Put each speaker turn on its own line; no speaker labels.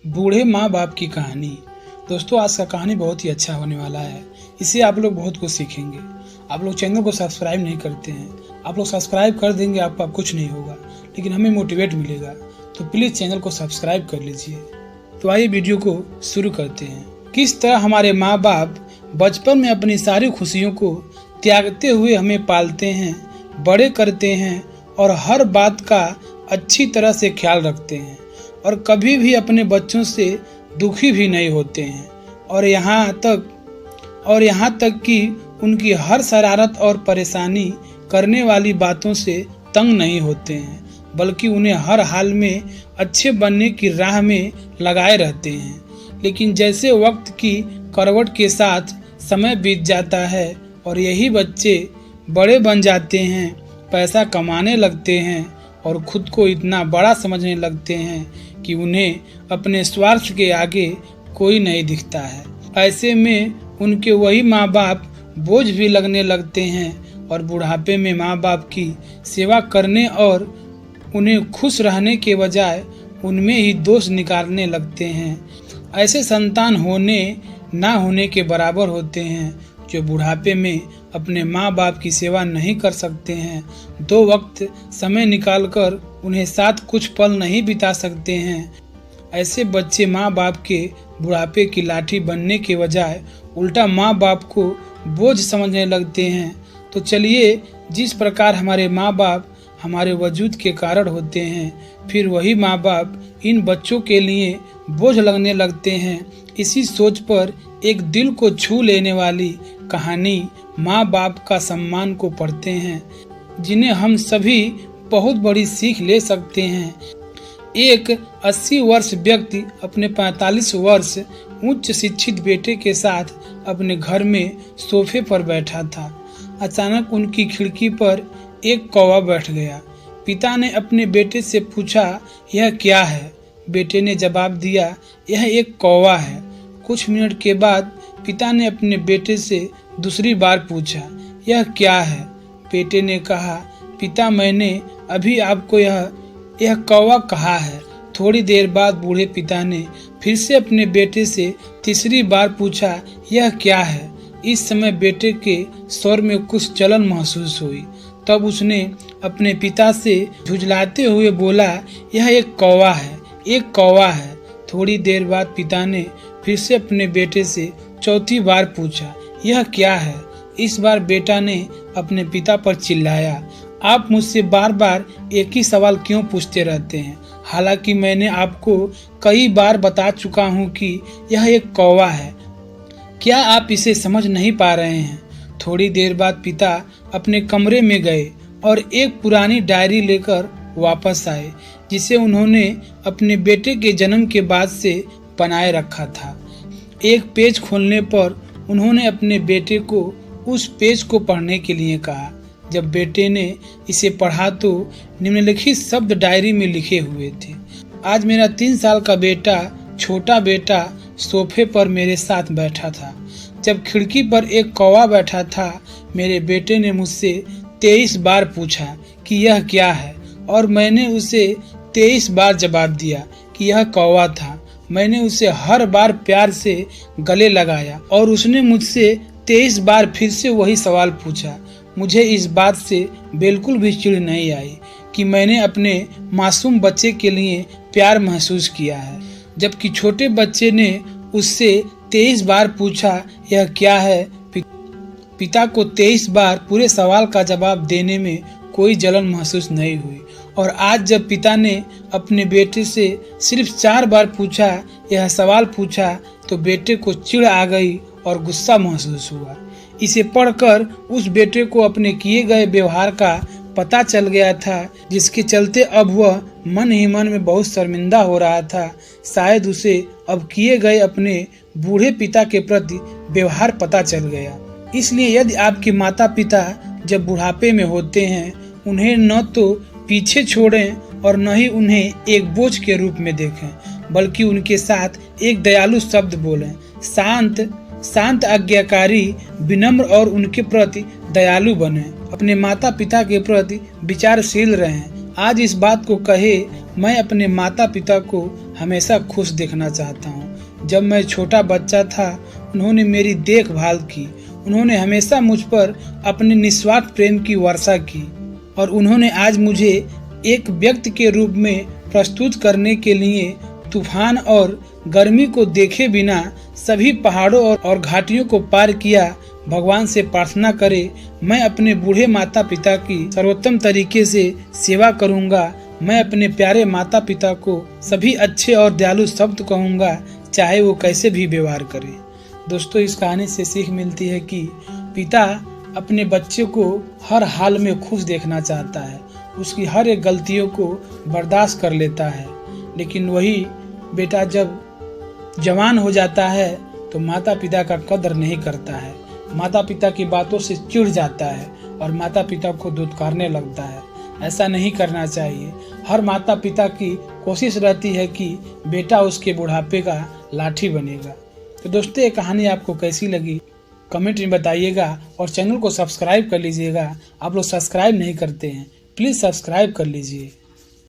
बूढ़े माँ बाप की कहानी। दोस्तों, आज का कहानी बहुत ही अच्छा होने वाला है। इससे आप लोग बहुत कुछ सीखेंगे। आप लोग चैनल को सब्सक्राइब नहीं करते हैं, आप लोग सब्सक्राइब कर देंगे, आपका कुछ नहीं होगा, लेकिन हमें मोटिवेट मिलेगा। तो प्लीज़ चैनल को सब्सक्राइब कर लीजिए। तो आइए वीडियो को शुरू करते हैं। किस तरह हमारे माँ बाप बचपन में अपनी सारी खुशियों को त्यागते हुए हमें पालते हैं, बड़े करते हैं और हर बात का अच्छी तरह से ख्याल रखते हैं और कभी भी अपने बच्चों से दुखी भी नहीं होते हैं और यहाँ तक कि उनकी हर शरारत और परेशानी करने वाली बातों से तंग नहीं होते हैं, बल्कि उन्हें हर हाल में अच्छे बनने की राह में लगाए रहते हैं। लेकिन जैसे वक्त की करवट के साथ समय बीत जाता है और यही बच्चे बड़े बन जाते हैं, पैसा कमाने लगते हैं और खुद को इतना बड़ा समझने लगते हैं कि उन्हें अपने स्वार्थ के आगे कोई नहीं दिखता है। ऐसे में उनके वही माँ बाप बोझ भी लगने लगते हैं और बुढ़ापे में माँ बाप की सेवा करने और उन्हें खुश रहने के बजाय उनमें ही दोष निकालने लगते हैं। ऐसे संतान होने ना होने के बराबर होते हैं जो बुढ़ापे में अपने माँ बाप की सेवा नहीं कर सकते हैं, दो वक्त समय निकालकर उन्हें साथ कुछ पल नहीं बिता सकते हैं। ऐसे बच्चे माँ बाप के बुढ़ापे की लाठी बनने के बजाय उल्टा माँ बाप को बोझ समझने लगते हैं। तो चलिए, जिस प्रकार हमारे माँ बाप हमारे वजूद के कारण होते हैं, फिर वही माँ बाप इन बच्चों के लिए बोझ लगने लगते हैं, इसी सोच पर एक दिल को छू लेने वाली कहानी माँ बाप का सम्मान को पढ़ते हैं, जिन्हें हम सभी बहुत बड़ी सीख ले सकते हैं। एक 80 वर्ष व्यक्ति अपने 45 वर्ष उच्च शिक्षित बेटे के साथ अपने घर में सोफे पर बैठा था। अचानक उनकी खिड़की पर एक कौवा बैठ गया। पिता ने अपने बेटे से पूछा, यह क्या है? बेटे ने जवाब दिया, यह एक कौवा है। कुछ मिनट के बाद पिता ने अपने बेटे से दूसरी बार पूछा, यह क्या है? बेटे ने कहा, पिता, मैंने अभी आपको यह कौवा कहा है। थोड़ी देर बाद बूढ़े पिता ने फिर से अपने बेटे से तीसरी बार पूछा, यह क्या है? इस समय बेटे के स्वर में कुछ जलन महसूस हुई। तब उसने अपने पिता से झुंझलाते हुए बोला, यह एक कौवा है, एक कौवा है। थोड़ी देर बाद पिता ने फिर से अपने बेटे से चौथी बार पूछा, यह क्या है? इस बार बेटा ने अपने पिता पर चिल्लाया, आप मुझसे बार बार एक ही सवाल क्यों पूछते रहते हैं? हालांकि मैंने आपको कई बार बता चुका हूं कि यह एक कौवा है। क्या आप इसे समझ नहीं पा रहे हैं? थोड़ी देर बाद पिता अपने कमरे में गए और एक पुरानी डायरी लेकर वापस आए, जिसे उन्होंने अपने बेटे के जन्म के बाद से बनाए रखा था। एक पेज खोलने पर उन्होंने अपने बेटे को उस पेज को पढ़ने के लिए कहा। जब बेटे ने इसे पढ़ा तो निम्नलिखित शब्द डायरी में लिखे हुए थे, आज मेरा 3 साल का बेटा, छोटा बेटा, सोफे पर मेरे साथ बैठा था। जब खिड़की पर एक कौवा बैठा था, मेरे बेटे ने मुझसे 23 बार पूछा कि यह क्या है, और मैंने उसे 23 बार जवाब दिया कि यह कौवा था। मैंने उसे हर बार प्यार से गले लगाया और उसने मुझसे 23 बार फिर से वही सवाल पूछा। मुझे इस बात से बिल्कुल भी चिढ़ नहीं आई कि मैंने अपने मासूम बच्चे के लिए प्यार महसूस किया है, जबकि छोटे बच्चे ने उससे 23 बार पूछा, यह क्या है? पिता को 23 बार पूरे सवाल का जवाब देने में कोई जलन महसूस नहीं हुई, और आज जब पिता ने अपने बेटे से सिर्फ 4 बार पूछा, यह सवाल पूछा, तो बेटे को चिढ़ आ गई और गुस्सा महसूस हुआ। इसे पढ़कर उस बेटे को अपने किए गए व्यवहार का पता चल गया था, जिसके चलते अब वह मन ही मन में बहुत शर्मिंदा हो रहा था। शायद उसे अब किए गए अपने बूढ़े पिता के प्रति व्यवहार पता चल गया। इसलिए यदि आपके माता पिता जब बुढ़ापे में होते हैं, उन्हें न तो पीछे छोड़ें और न ही उन्हें एक बोझ के रूप में देखें, बल्कि उनके साथ एक दयालु शब्द बोलें। शांत, आज्ञाकारी, विनम्र और उनके प्रति दयालु बने। अपने माता पिता के प्रति विचारशील रहें। आज इस बात को कहे, मैं अपने माता पिता को हमेशा खुश देखना चाहता हूँ। जब मैं छोटा बच्चा था उन्होंने मेरी देखभाल की, उन्होंने हमेशा मुझ पर अपने निस्वार्थ प्रेम की वर्षा की और उन्होंने आज मुझे एक व्यक्ति के रूप में प्रस्तुत करने के लिए तूफान और गर्मी को देखे बिना सभी पहाड़ों और घाटियों को पार किया। भगवान से प्रार्थना करे मैं अपने बूढ़े माता पिता की सर्वोत्तम तरीके से सेवा करूंगा। मैं अपने प्यारे माता पिता को सभी अच्छे और दयालु शब्द कहूंगा, चाहे वो कैसे भी व्यवहार करें। दोस्तों, इस कहानी से सीख मिलती है कि पिता अपने बच्चे को हर हाल में खुश देखना चाहता है, उसकी हर एक गलतियों को बर्दाश्त कर लेता है। लेकिन वही बेटा जब जवान हो जाता है तो माता पिता का कदर नहीं करता है, माता पिता की बातों से चिढ़ जाता है और माता पिता को धुतकारने लगता है। ऐसा नहीं करना चाहिए। हर माता पिता की कोशिश रहती है कि बेटा उसके बुढ़ापे का लाठी बनेगा। तो दोस्तों, ये कहानी आपको कैसी लगी कमेंट में बताइएगा और चैनल को सब्सक्राइब कर लीजिएगा। आप लोग सब्सक्राइब नहीं करते हैं, प्लीज़ सब्सक्राइब कर लीजिए।